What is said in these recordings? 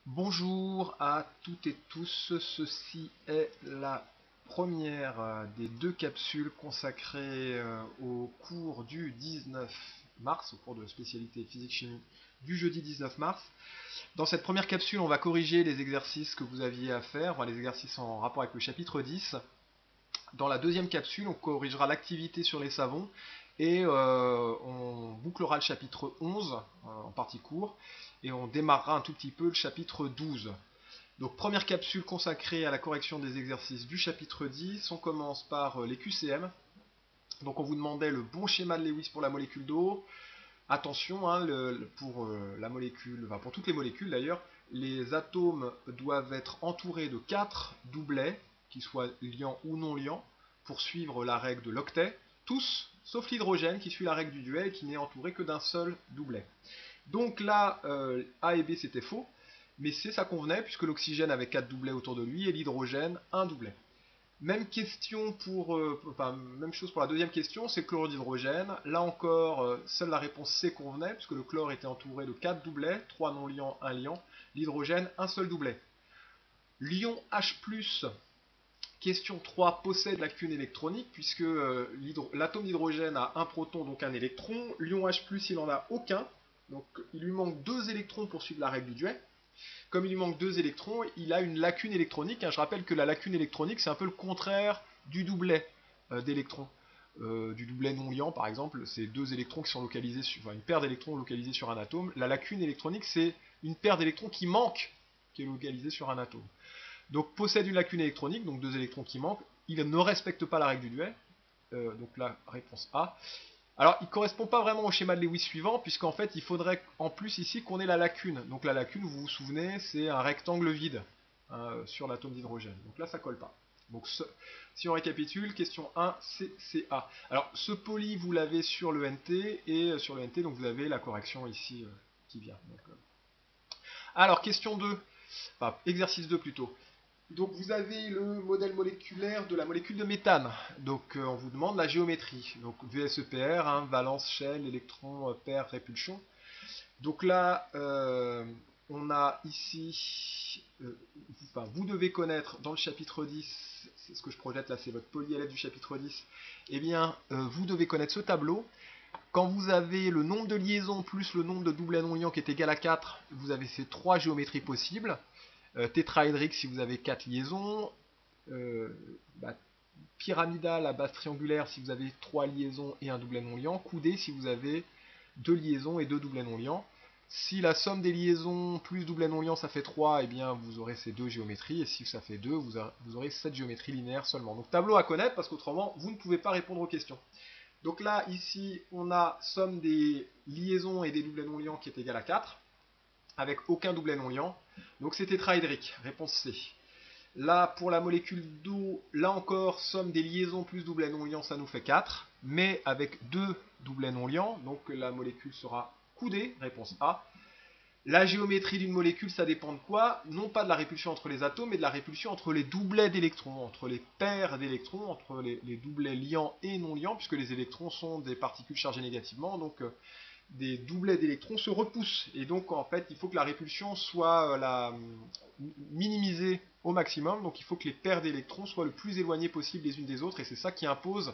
Bonjour à toutes et tous, ceci est la première des deux capsules consacrées au cours du 19 mars, au cours de la spécialité physique-chimie du jeudi 19 mars. Dans cette première capsule, on va corriger les exercices que vous aviez à faire, enfin, les exercices en rapport avec le chapitre 10. Dans la deuxième capsule, on corrigera l'activité sur les savons et on bouclera le chapitre 11 en partie court et on démarrera un tout petit peu le chapitre 12. Donc première capsule consacrée à la correction des exercices du chapitre 10. On commence par les QCM. Donc on vous demandait le bon schéma de Lewis pour la molécule d'eau. Attention, hein, pour la molécule, enfin pour toutes les molécules d'ailleurs, les atomes doivent être entourés de 4 doublets, qui soient liants ou non liants, pour suivre la règle de l'octet. Tous, sauf l'hydrogène qui suit la règle du duel et qui n'est entouré que d'un seul doublet. Donc là, A et B c'était faux, mais C ça convenait puisque l'oxygène avait 4 doublets autour de lui et l'hydrogène un doublet. Même question pour, enfin, même chose pour la deuxième question, c'est chlorure d'hydrogène. Là encore, seule la réponse C convenait, puisque le chlore était entouré de 4 doublets, 3 non liants, 1 liant. L'hydrogène, un seul doublet. L'ion H+, question 3, possède lacune électronique, puisque l'atome d'hydrogène a un proton, donc un électron. L'ion H+, il n'en a aucun, donc il lui manque 2 électrons pour suivre la règle du duet. Comme il lui manque 2 électrons, il a une lacune électronique. Je rappelle que la lacune électronique, c'est un peu le contraire du doublet d'électrons. Du doublet non liant, par exemple, c'est deux électrons qui sont localisés sur, enfin, une paire d'électrons localisés sur un atome. La lacune électronique, c'est une paire d'électrons qui manque, qui est localisée sur un atome. Donc possède une lacune électronique, donc deux électrons qui manquent. Il ne respecte pas la règle du duet. Donc la réponse A. Alors, il ne correspond pas vraiment au schéma de Lewis suivant, puisqu'en fait, il faudrait en plus ici qu'on ait la lacune. Donc la lacune, vous vous souvenez, c'est un rectangle vide hein, sur l'atome d'hydrogène. Donc là, ça colle pas. Donc si on récapitule, question 1, CCA. Alors, ce poly, vous l'avez sur le NT, et sur le NT, donc vous avez la correction ici qui vient. Donc, alors, question 2, enfin, exercice 2 plutôt. Donc vous avez le modèle moléculaire de la molécule de méthane. Donc on vous demande la géométrie. Donc VSEPR, hein, valence, shell, électron, paire, répulsion. Donc là, on a ici, enfin, vous devez connaître dans le chapitre 10, c'est ce que je projette là, c'est votre polyélève du chapitre 10, eh bien, vous devez connaître ce tableau. Quand vous avez le nombre de liaisons plus le nombre de doublets non liants qui est égal à 4, vous avez ces trois géométries possibles. Tétraédrique si vous avez 4 liaisons, euh, bah, pyramidale à base triangulaire si vous avez 3 liaisons et un doublet non liant, coudé si vous avez 2 liaisons et 2 doublets non liants. Si la somme des liaisons plus doublet non liant ça fait 3, eh bien vous aurez ces deux géométries, et si ça fait 2, vous aurez cette géométrie linéaire seulement. Donc tableau à connaître parce qu'autrement vous ne pouvez pas répondre aux questions. Donc là, ici, on a somme des liaisons et des doublets non liants qui est égale à 4 avec aucun doublet non liant. Donc c'est tétraédrique, réponse C. Là, pour la molécule d'eau, là encore, somme des liaisons plus doublet non liant, ça nous fait 4, mais avec deux doublets non liants, donc la molécule sera coudée, réponse A. La géométrie d'une molécule, ça dépend de quoi? Non pas de la répulsion entre les atomes, mais de la répulsion entre les doublets d'électrons, entre les paires d'électrons, entre les doublets liants et non liants, puisque les électrons sont des particules chargées négativement, donc des doublets d'électrons se repoussent. Et donc, en fait, il faut que la répulsion soit minimisée au maximum. Donc, il faut que les paires d'électrons soient le plus éloignées possible les unes des autres. Et c'est ça qui impose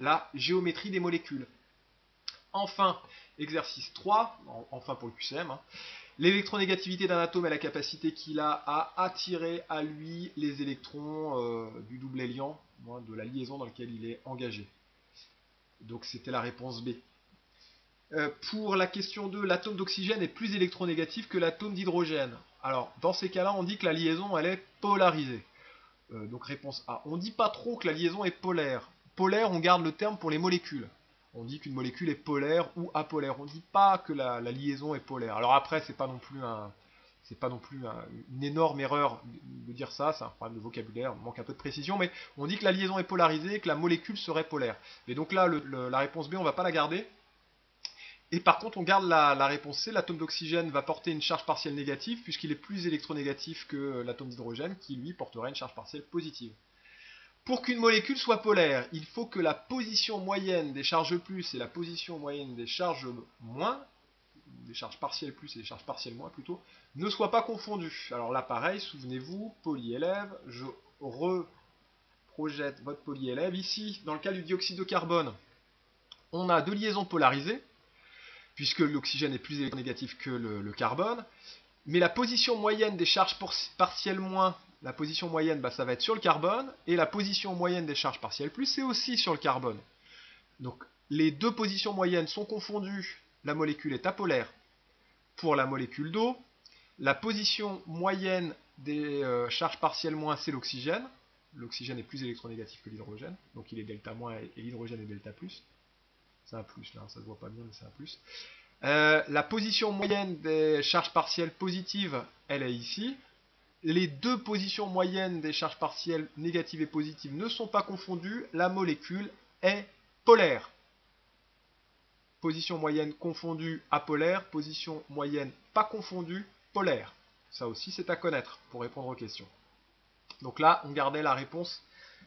la géométrie des molécules. Enfin, exercice 3, enfin pour le QCM, hein, l'électronégativité d'un atome est la capacité qu'il a à attirer à lui les électrons du doublet liant, de la liaison dans laquelle il est engagé. Donc c'était la réponse B. Pour la question 2, l'atome d'oxygène est plus électronégatif que l'atome d'hydrogène. Alors, dans ces cas-là, on dit que la liaison, elle est polarisée. Donc, réponse A. On ne dit pas trop que la liaison est polaire. Polaire, on garde le terme pour les molécules. On dit qu'une molécule est polaire ou apolaire. On ne dit pas que la liaison est polaire. Alors après, c'est pas non plus une énorme erreur de dire ça, c'est un problème de vocabulaire, on manque un peu de précision, mais on dit que la liaison est polarisée et que la molécule serait polaire. Et donc là, la réponse B, on ne va pas la garder. Et par contre, on garde la réponse C, l'atome d'oxygène va porter une charge partielle négative, puisqu'il est plus électronégatif que l'atome d'hydrogène, qui lui porterait une charge partielle positive. Pour qu'une molécule soit polaire, il faut que la position moyenne des charges plus et la position moyenne des charges moins, des charges partielles plus et des charges partielles moins plutôt, ne soient pas confondus. Alors là pareil, souvenez-vous, polyélève, je reprojette votre polyélève. Ici, dans le cas du dioxyde de carbone, on a deux liaisons polarisées, puisque l'oxygène est plus électronégatif que le carbone, mais la position moyenne des charges partielles moins, la position moyenne, ça va être sur le carbone, et la position moyenne des charges partielles plus, c'est aussi sur le carbone. Donc les deux positions moyennes sont confondues, la molécule est apolaire pour la molécule d'eau, la position moyenne des charges partielles moins, c'est l'oxygène. L'oxygène est plus électronégatif que l'hydrogène, donc il est delta moins et l'hydrogène est delta plus. C'est un plus là, ça se voit pas bien, mais c'est un plus. La position moyenne des charges partielles positives, elle est ici. Les deux positions moyennes des charges partielles négatives et positives ne sont pas confondues. La molécule est polaire. Position moyenne confondue, apolaire. Position moyenne pas confondue, polaire. Ça aussi, c'est à connaître pour répondre aux questions. Donc là, on gardait la réponse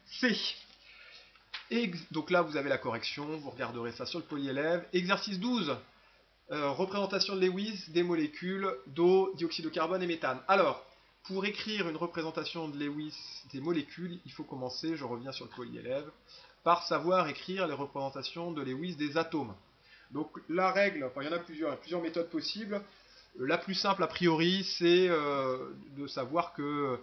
C. Et donc là, vous avez la correction. Vous regarderez ça sur le polyélève. Exercice 12. Représentation de Lewis des molécules d'eau, dioxyde de carbone et méthane. Alors, pour écrire une représentation de Lewis des molécules, il faut commencer, je reviens sur le polyélève, par savoir écrire les représentations de Lewis des atomes. Donc la règle, enfin il y en a plusieurs, il y a plusieurs méthodes possibles. La plus simple a priori, c'est de savoir que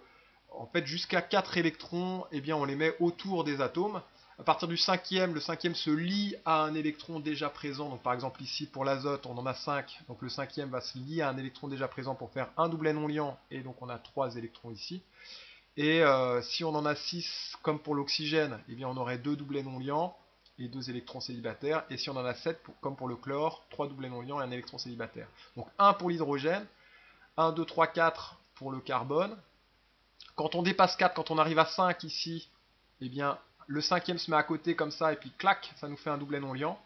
en fait jusqu'à 4 électrons, eh bien, on les met autour des atomes. À partir du cinquième, le cinquième se lie à un électron déjà présent. Donc par exemple ici pour l'azote, on en a 5. Donc le cinquième va se lier à un électron déjà présent pour faire un doublet non liant. Et donc on a 3 électrons ici. Et si on en a 6 comme pour l'oxygène, eh bien on aurait 2 doublets non liants et 2 électrons célibataires. Et si on en a 7 comme pour le chlore, 3 doublets non liants et un électron célibataire. Donc 1 pour l'hydrogène, 1, 2, 3, 4 pour le carbone. Quand on dépasse 4, quand on arrive à 5 ici, eh bien le cinquième se met à côté comme ça, et puis clac, ça nous fait un doublet non liant,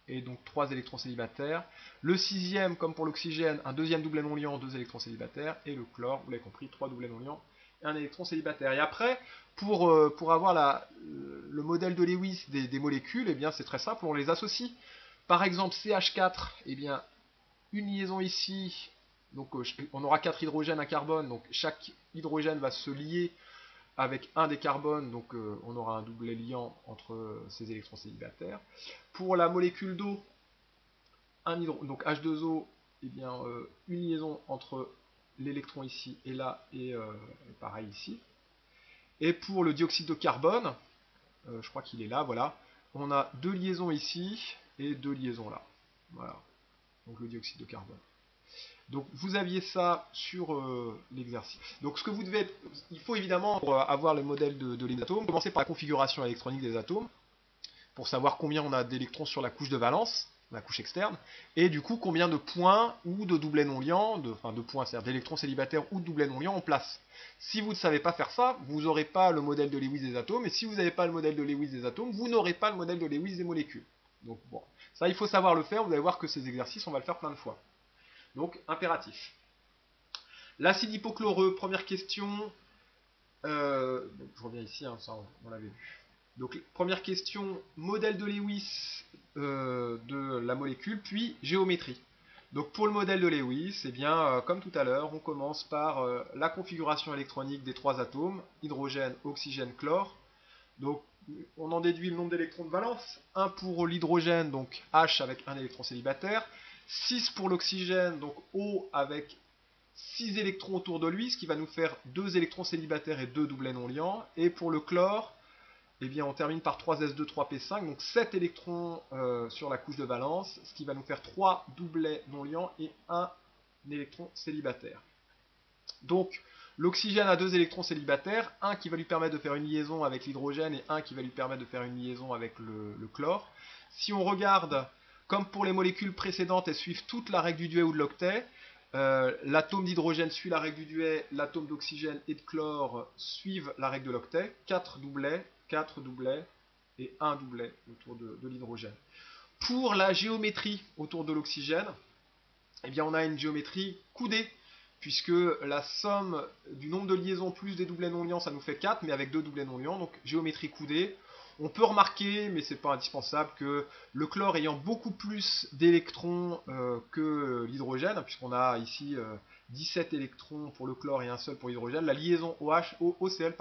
et donc 3 électrons célibataires. Le sixième, comme pour l'oxygène, un deuxième doublet non liant, 2 électrons célibataires, et le chlore, vous l'avez compris, 3 doublets non liants, et un électron célibataire. Et après, pour avoir le modèle de Lewis des molécules, eh bien c'est très simple, on les associe. Par exemple, CH4, eh bien, une liaison ici, donc on aura 4 hydrogènes, un carbone, donc chaque hydrogène va se lier avec un des carbones, donc on aura un doublet liant entre ces électrons célibataires. Pour la molécule d'eau, donc H2O, eh bien, une liaison entre l'électron ici et là, et pareil ici. Et pour le dioxyde de carbone, je crois qu'il est là, voilà, on a 2 liaisons ici et 2 liaisons là. Voilà, donc le dioxyde de carbone. Donc vous aviez ça sur l'exercice. Donc ce que vous devez être, il faut évidemment pour avoir le modèle de les atomes, commencer par la configuration électronique des atomes, pour savoir combien on a d'électrons sur la couche de valence, la couche externe, et du coup combien de points ou de doublets non liants, de points, c'est-à-dire d'électrons célibataires ou de doublets non liants on place. Si vous ne savez pas faire ça, vous n'aurez pas le modèle de Lewis des atomes, et si vous n'avez pas le modèle de Lewis des atomes, vous n'aurez pas le modèle de Lewis des molécules. Donc bon, ça il faut savoir le faire, vous allez voir que ces exercices on va le faire plein de fois. Donc, impératif. L'acide hypochloreux, première question. Donc, je reviens ici, hein, ça on l'avait vu. Donc, première question, modèle de Lewis de la molécule, puis géométrie. Donc, pour le modèle de Lewis, eh bien, comme tout à l'heure, on commence par la configuration électronique des 3 atomes, hydrogène, oxygène, chlore. Donc, on en déduit le nombre d'électrons de valence. 1 pour l'hydrogène, donc H avec un électron célibataire. 6 pour l'oxygène, donc O avec 6 électrons autour de lui, ce qui va nous faire 2 électrons célibataires et 2 doublets non liants. Et pour le chlore, eh bien, on termine par 3s2, 3p5, donc 7 électrons sur la couche de valence, ce qui va nous faire 3 doublets non liants et 1 électron célibataire. Donc, l'oxygène a 2 électrons célibataires, un qui va lui permettre de faire une liaison avec l'hydrogène et un qui va lui permettre de faire une liaison avec le chlore. Si on regarde, comme pour les molécules précédentes, elles suivent toute la règle du duet ou de l'octet. L'atome d'hydrogène suit la règle du duet, l'atome d'oxygène et de chlore suivent la règle de l'octet. 4 doublets et 1 doublet autour de l'hydrogène. Pour la géométrie autour de l'oxygène, eh bien on a une géométrie coudée, puisque la somme du nombre de liaisons plus des doublets non liants, ça nous fait 4, mais avec 2 doublets non liants, donc géométrie coudée. On peut remarquer, mais c'est pas indispensable, que le chlore ayant beaucoup plus d'électrons que l'hydrogène, puisqu'on a ici 17 électrons pour le chlore et un seul pour l'hydrogène, la liaison OCl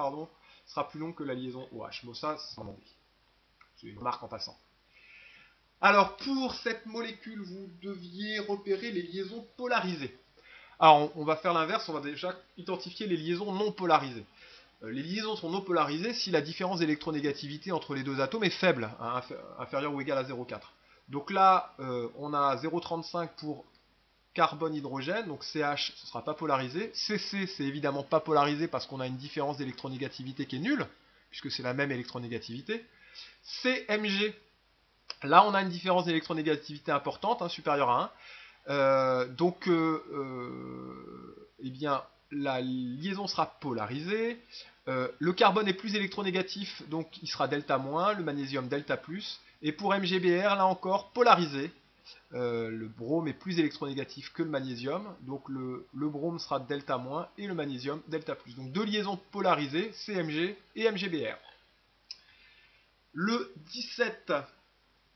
sera plus longue que la liaison OH. Bon, ça, c'est une remarque en passant. Alors, pour cette molécule, vous deviez repérer les liaisons polarisées. Alors, on va faire l'inverse, on va déjà identifier les liaisons non polarisées. Les liaisons sont non polarisées si la différence d'électronégativité entre les deux atomes est faible, hein, inférieure ou égale à 0,4. Donc là, on a 0,35 pour carbone-hydrogène, donc CH, ce ne sera pas polarisé. CC, c'est évidemment pas polarisé parce qu'on a une différence d'électronégativité qui est nulle, puisque c'est la même électronégativité. CMG, là on a une différence d'électronégativité importante, hein, supérieure à 1. Eh bien, la liaison sera polarisée. Le carbone est plus électronégatif, donc il sera delta-, le magnésium delta+. Et pour MgBr, là encore, polarisé. Le brome est plus électronégatif que le magnésium, donc le brome sera delta- et le magnésium delta+. Donc deux liaisons polarisées, CMG et MgBr. Le 17,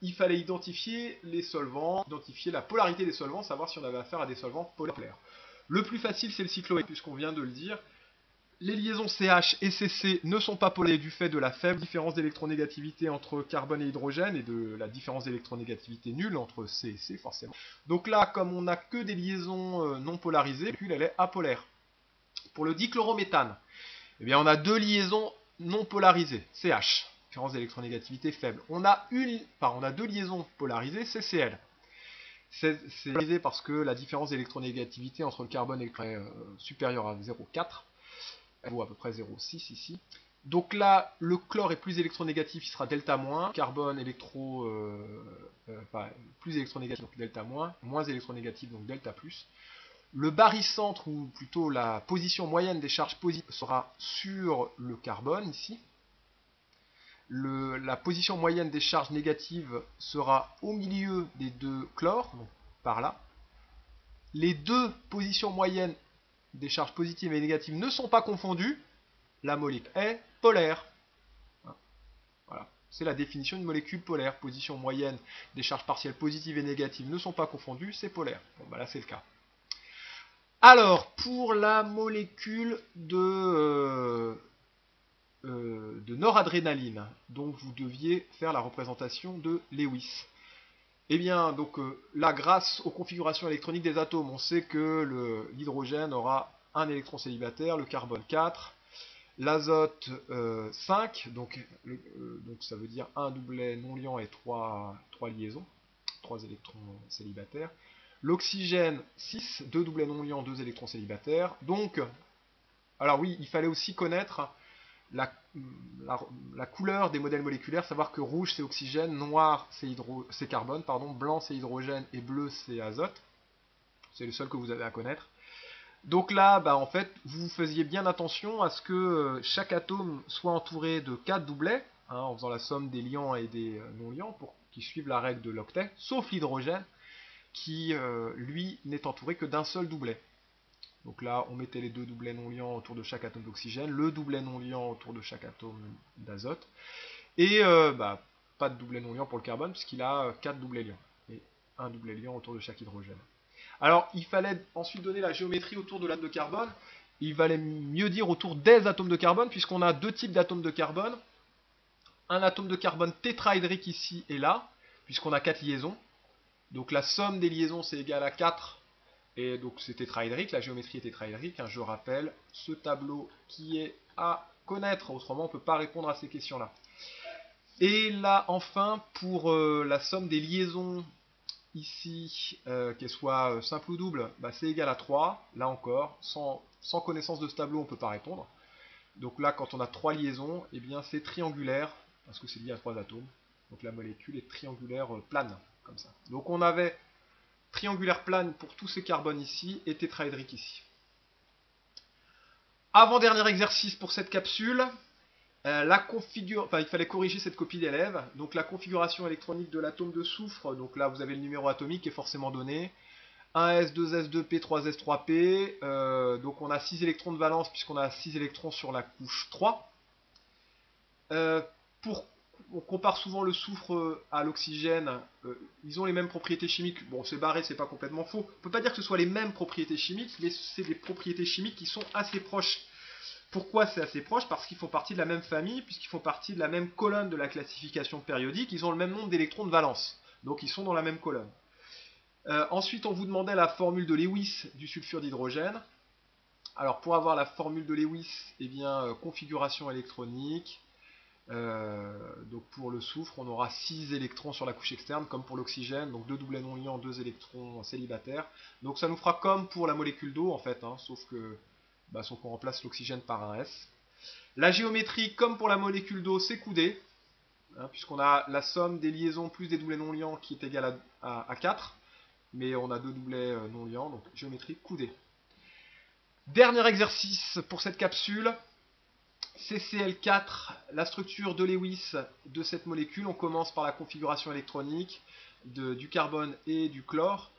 il fallait identifier les solvants, identifier la polarité des solvants, savoir si on avait affaire à des solvants polaires. Le plus facile, c'est le cyclohexane, puisqu'on vient de le dire. Les liaisons CH et CC ne sont pas polarisées du fait de la faible différence d'électronégativité entre carbone et hydrogène et de la différence d'électronégativité nulle entre C et C, forcément. Donc là, comme on n'a que des liaisons non polarisées, la molécule elle est apolaire. Pour le dichlorométhane, eh bien, on a deux liaisons non polarisées, CH, différence d'électronégativité faible. On a deux liaisons polarisées, CCl. C'est polarisé parce que la différence d'électronégativité entre le carbone et le supérieure à 0,4. Elle vaut à peu près 0,6 ici. Donc là, le chlore est plus électronégatif, il sera delta-, carbone plus électronégatif, donc delta-, moins électronégatif, donc delta+. Le barycentre, ou plutôt la position moyenne des charges positives, sera sur le carbone ici. La position moyenne des charges négatives sera au milieu des deux chlores, donc par là. Les deux positions moyennes des charges positives et négatives ne sont pas confondues, la molécule est polaire. Voilà. C'est la définition d'une molécule polaire. Position moyenne des charges partielles positives et négatives ne sont pas confondues, c'est polaire. Bon, bah là c'est le cas. Alors, pour la molécule de noradrénaline, donc vous deviez faire la représentation de Lewis. Eh bien, donc là, grâce aux configurations électroniques des atomes, on sait que l'hydrogène aura un électron célibataire, le carbone 4, l'azote 5, donc ça veut dire un doublet non liant et 3 liaisons, 3 électrons célibataires. L'oxygène 6, 2 doublets non liants, 2 électrons célibataires. Donc, alors oui, il fallait aussi connaître la couleur des modèles moléculaires, savoir que rouge c'est oxygène, noir c'est carbone, blanc c'est hydrogène et bleu c'est azote. C'est le seul que vous avez à connaître. Donc là, en fait, vous faisiez bien attention à ce que chaque atome soit entouré de 4 doublets, hein, en faisant la somme des liants et des non-liants, pour qu'ils suivent la règle de l'octet, sauf l'hydrogène, qui, lui, n'est entouré que d'un seul doublet. Donc là, on mettait les deux doublets non liants autour de chaque atome d'oxygène, le doublet non liant autour de chaque atome d'azote, et pas de doublet non liant pour le carbone, puisqu'il a 4 doublets liants, et un doublet liant autour de chaque hydrogène. Alors, il fallait ensuite donner la géométrie autour de l'atome de carbone. Il valait mieux dire autour des atomes de carbone, puisqu'on a deux types d'atomes de carbone. Un atome de carbone tétraédrique ici et là, puisqu'on a 4 liaisons. Donc la somme des liaisons, c'est égal à 4. Et donc c'est tétraédrique, la géométrie est tétraédrique. Je rappelle ce tableau qui est à connaître, autrement on ne peut pas répondre à ces questions-là. Et là, enfin, pour la somme des liaisons ici, qu'elle soit simple ou double, c'est égal à 3. Là encore, sans connaissance de ce tableau, on ne peut pas répondre. Donc là, quand on a 3 liaisons, eh bien c'est triangulaire, parce que c'est lié à 3 atomes. Donc la molécule est triangulaire plane, comme ça. Donc on avait triangulaire plane pour tous ces carbones ici, et tétraédrique ici. Avant-dernier exercice pour cette capsule. Il fallait corriger cette copie d'élève. Donc la configuration électronique de l'atome de soufre, donc là vous avez le numéro atomique qui est forcément donné. 1s, 2s, 2p, 3s, 3p. Donc on a 6 électrons de valence puisqu'on a 6 électrons sur la couche 3. Pour on compare souvent le soufre à l'oxygène. Ils ont les mêmes propriétés chimiques. Bon, c'est barré, c'est pas complètement faux. On peut pas dire que ce soit les mêmes propriétés chimiques, mais c'est des propriétés chimiques qui sont assez proches. Pourquoi c'est assez proche? Parce qu'ils font partie de la même famille, puisqu'ils font partie de la même colonne de la classification périodique. Ils ont le même nombre d'électrons de valence. Donc ils sont dans la même colonne. Ensuite, on vous demandait la formule de Lewis du sulfure d'hydrogène. Alors, pour avoir la formule de Lewis, eh bien, configuration électronique. Donc pour le soufre, on aura 6 électrons sur la couche externe, comme pour l'oxygène, donc 2 doublets non liants, 2 électrons célibataires. Donc ça nous fera comme pour la molécule d'eau, en fait, hein, sauf qu'on remplace l'oxygène par un S. La géométrie, comme pour la molécule d'eau, c'est coudé, hein, puisqu'on a la somme des liaisons plus des doublets non liants qui est égale à 4, mais on a 2 doublets non liants, donc géométrie coudée. Dernier exercice pour cette capsule. CCl4, la structure de Lewis de cette molécule. On commence par la configuration électronique du carbone et du chlore.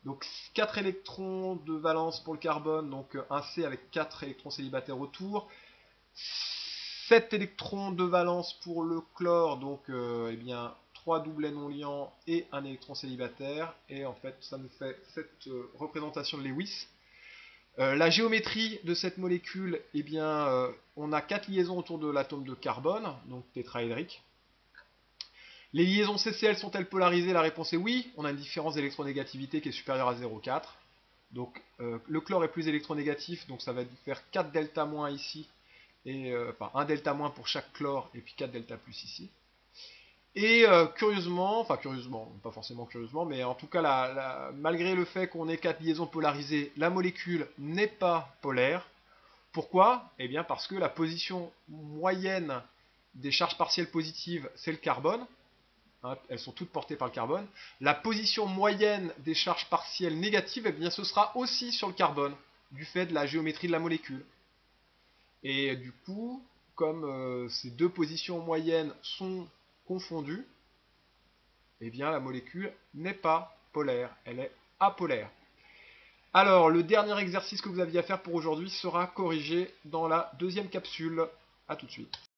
Donc 4 électrons de valence pour le carbone, donc un C avec 4 électrons célibataires autour. 7 électrons de valence pour le chlore, donc eh bien 3 doublets non liants et un électron célibataire. Et en fait, ça nous fait cette représentation de Lewis. La géométrie de cette molécule, eh bien, on a 4 liaisons autour de l'atome de carbone, donc tétraédrique. Les liaisons CCl sont-elles polarisées? La réponse est oui. On a une différence d'électronégativité qui est supérieure à 0,4. Donc le chlore est plus électronégatif, donc ça va faire 4 delta moins ici, et, enfin 1 delta moins pour chaque chlore, et puis 4 delta plus ici. Et curieusement, pas forcément curieusement, mais en tout cas, malgré le fait qu'on ait 4 liaisons polarisées, la molécule n'est pas polaire. Pourquoi? Eh bien parce que la position moyenne des charges partielles positives, c'est le carbone. Hein, elles sont toutes portées par le carbone. La position moyenne des charges partielles négatives, eh bien, ce sera aussi sur le carbone, du fait de la géométrie de la molécule. Et du coup, comme ces deux positions moyennes sont confondues, eh bien la molécule n'est pas polaire, elle est apolaire. Alors, le dernier exercice que vous aviez à faire pour aujourd'hui sera corrigé dans la deuxième capsule. A tout de suite.